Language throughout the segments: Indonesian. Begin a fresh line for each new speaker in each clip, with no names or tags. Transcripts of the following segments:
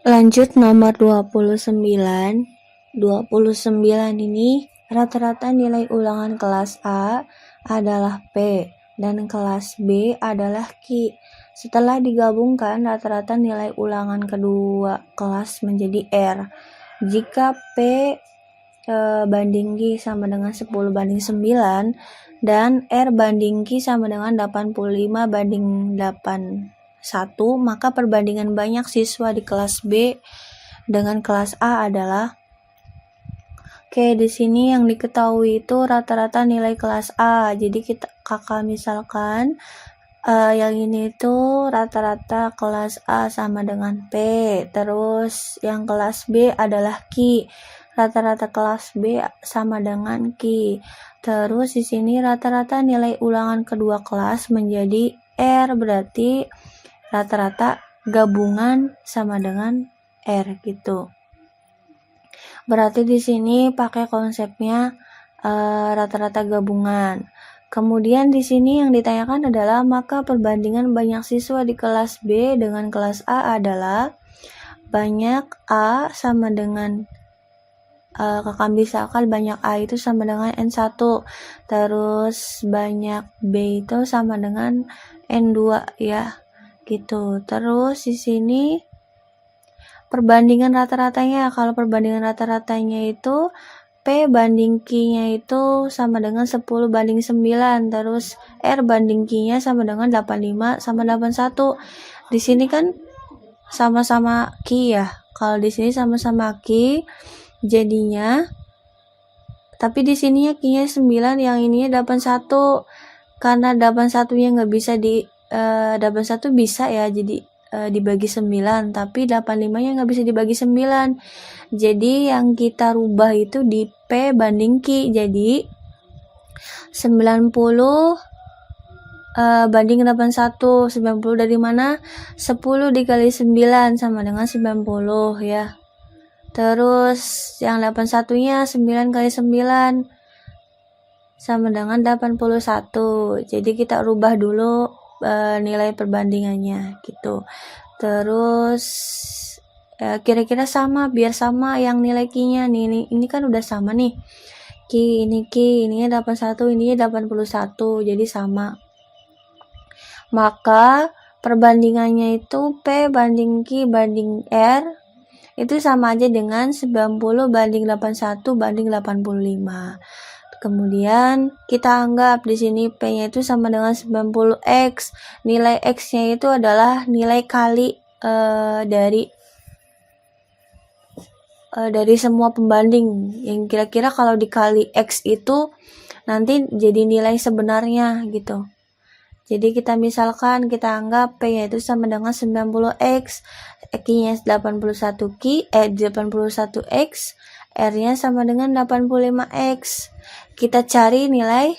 Lanjut nomor 29. 29 ini rata-rata nilai ulangan kelas A adalah P dan kelas B adalah Q. Setelah digabungkan, rata-rata nilai ulangan kedua kelas menjadi R. Jika P banding Q sama dengan 10 banding 9 dan R banding Q sama dengan 85 banding 81, maka perbandingan banyak siswa di kelas B dengan kelas A adalah di sini yang diketahui itu rata-rata nilai kelas A. Jadi kakak misalkan yang ini itu rata-rata kelas A sama dengan P. Terus yang kelas B adalah Q. Rata-rata kelas B sama dengan Q. Terus di sini rata-rata nilai ulangan kedua kelas menjadi R, berarti rata-rata gabungan sama dengan R gitu. Berarti di sini pakai konsepnya rata-rata gabungan. Kemudian di sini yang ditanyakan adalah maka perbandingan banyak siswa di kelas B dengan kelas A adalah banyak A sama dengan kakak misalkan banyak A itu sama dengan N1, terus banyak B itu sama dengan N2 ya gitu. Terus di sini perbandingan rata-ratanya, kalau perbandingan rata-ratanya itu P banding Q-nya itu sama dengan 10 banding 9, terus R banding Q-nya sama dengan 85 sama 81. Di sini kan sama-sama Q ya. Kalau di sini sama-sama Q, jadinya tapi di sininya Q-nya 9, yang ininya 81. Karena 81-nya nggak bisa 81 bisa ya, jadi dibagi 9, tapi 85-nya nggak bisa dibagi 9. Jadi yang kita rubah itu di P banding Q. Jadi 90 banding 81. 90 dari mana? 10 dikali 9 sama dengan 90 ya. Terus yang 81-nya 9 kali 9 sama dengan 81. Jadi kita rubah dulu nilai perbandingannya gitu. Terus kira-kira sama, biar sama yang nilai Q-nya nih. Ini kan udah sama nih. Q, ininya 81, ininya 81. Jadi sama. Maka perbandingannya itu P banding Q banding R itu sama aja dengan 90 banding 81 banding 85. Kemudian kita anggap di sini P-nya itu sama dengan 90X. Nilai X-nya itu adalah nilai kali dari semua pembanding. Yang kira-kira kalau dikali X itu nanti jadi nilai sebenarnya gitu. Jadi kita misalkan kita anggap P-nya itu sama dengan 90X, Q-nya 81X, R-nya sama dengan 85X. Kita cari nilai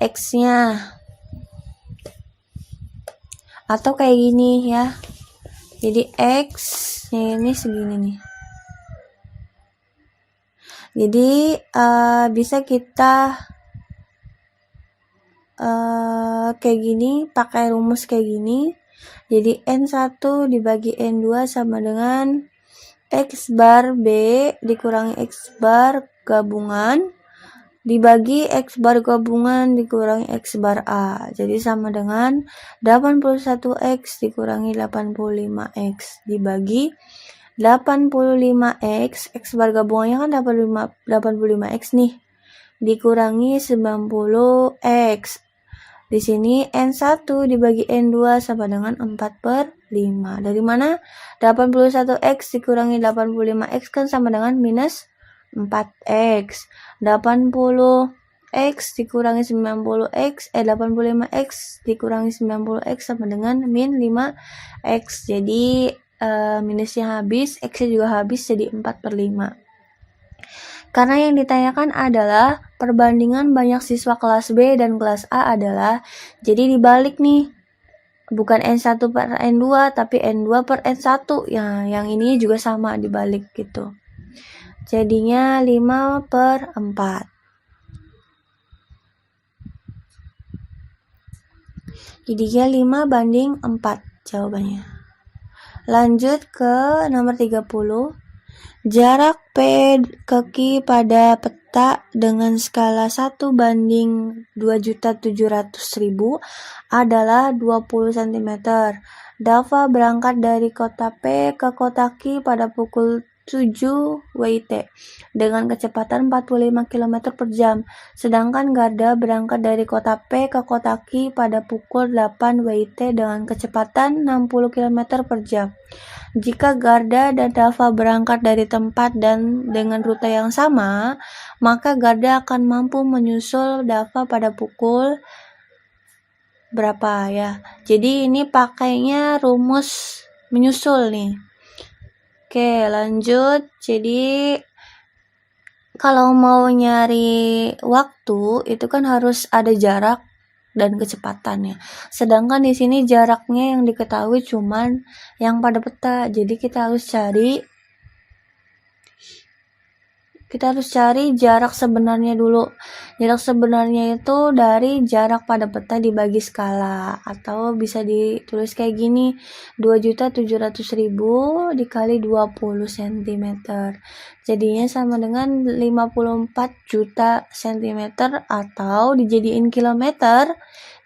X-nya. Atau kayak gini ya. Jadi X-nya ini segini nih. Jadi bisa kita kayak gini, pakai rumus kayak gini. Jadi N1 dibagi N2 sama dengan X bar B dikurangi X bar gabungan dibagi X bar gabungan dikurangi X bar A. Jadi sama dengan 81X dikurangi 85X dibagi 85X, X bar gabungannya kan 85X nih, dikurangi 90X. Di sini N1 dibagi N2 sama dengan 4/5. Dari mana? 81X dikurangi 85X kan sama dengan minus 4X. 80X dikurangi 90X, 85X dikurangi 90X sama dengan min 5X. Jadi minusnya habis, X-nya juga habis, jadi 4/5. Karena yang ditanyakan adalah perbandingan banyak siswa kelas B dan kelas A adalah, jadi dibalik nih, bukan N1 per N2 tapi N2 per N1 ya, yang ini juga sama dibalik gitu. Jadinya 5/4. Jadinya 5 banding 4 jawabannya. Lanjut ke nomor 30. Jarak P ke Q pada peta dengan skala 1:2.700.000 adalah 20 cm. Dava berangkat dari kota P ke kota Q pada pukul 7 WIT dengan kecepatan 45 km per jam, sedangkan Garda berangkat dari kota P ke kota Q pada pukul 8 WIT dengan kecepatan 60 km per jam. Jika Garda dan Dava berangkat dari tempat dan dengan rute yang sama, maka Garda akan mampu menyusul Dava pada pukul berapa ya. Jadi ini pakainya rumus menyusul nih. Oke, lanjut. Jadi kalau mau nyari waktu itu kan harus ada jarak dan kecepatannya. Sedangkan di sini jaraknya yang diketahui cuman yang pada peta. Jadi kita harus cari jarak sebenarnya dulu. Jarak sebenarnya itu dari jarak pada peta dibagi skala, atau bisa ditulis kayak gini, 2.700.000 dikali 20 cm. Jadinya sama dengan 54 juta cm, atau dijadiin kilometer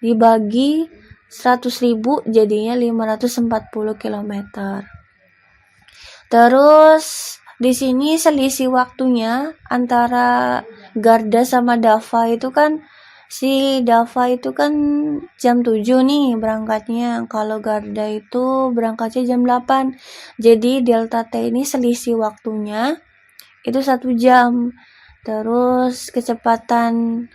dibagi 100.000 jadinya 540 km. Terus di sini selisih waktunya antara Garda sama Dava itu kan, si Dava itu kan jam 7 nih berangkatnya, kalau Garda itu berangkatnya jam 8. Jadi delta T ini selisih waktunya itu 1 jam. Terus kecepatan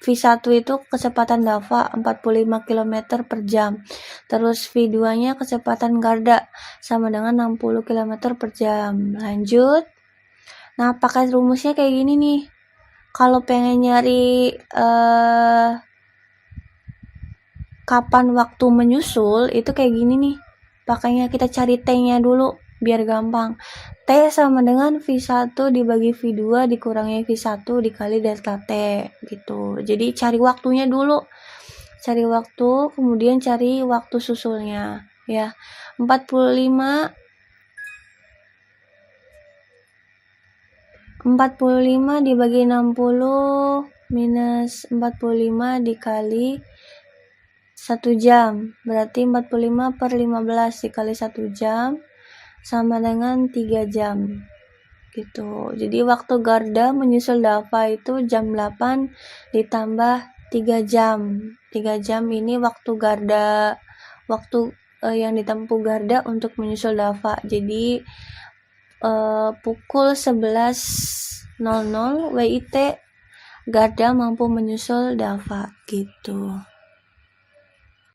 V1 itu kecepatan Dava 45 km per jam. Terus V2-nya kecepatan Garda sama dengan 60 km per jam. Lanjut. Nah, pakai rumusnya kayak gini nih. Kalau pengen nyari kapan waktu menyusul itu kayak gini nih. Pakainya kita cari T-nya dulu biar gampang. T sama dengan V1 dibagi V2 dikurangi V1 dikali delta T gitu. Jadi cari waktunya dulu. Cari waktu, kemudian cari waktu susulnya ya. 45 dibagi 60 minus 45 dikali 1 jam. Berarti 45 per 15 dikali 1 jam sama dengan 3 jam gitu. Jadi waktu Garda menyusul Dava itu jam 8 ditambah 3 jam. 3 jam ini waktu Garda, waktu yang ditempuh Garda untuk menyusul Dava. Jadi pukul 11.00 WIT Garda mampu menyusul Dava gitu.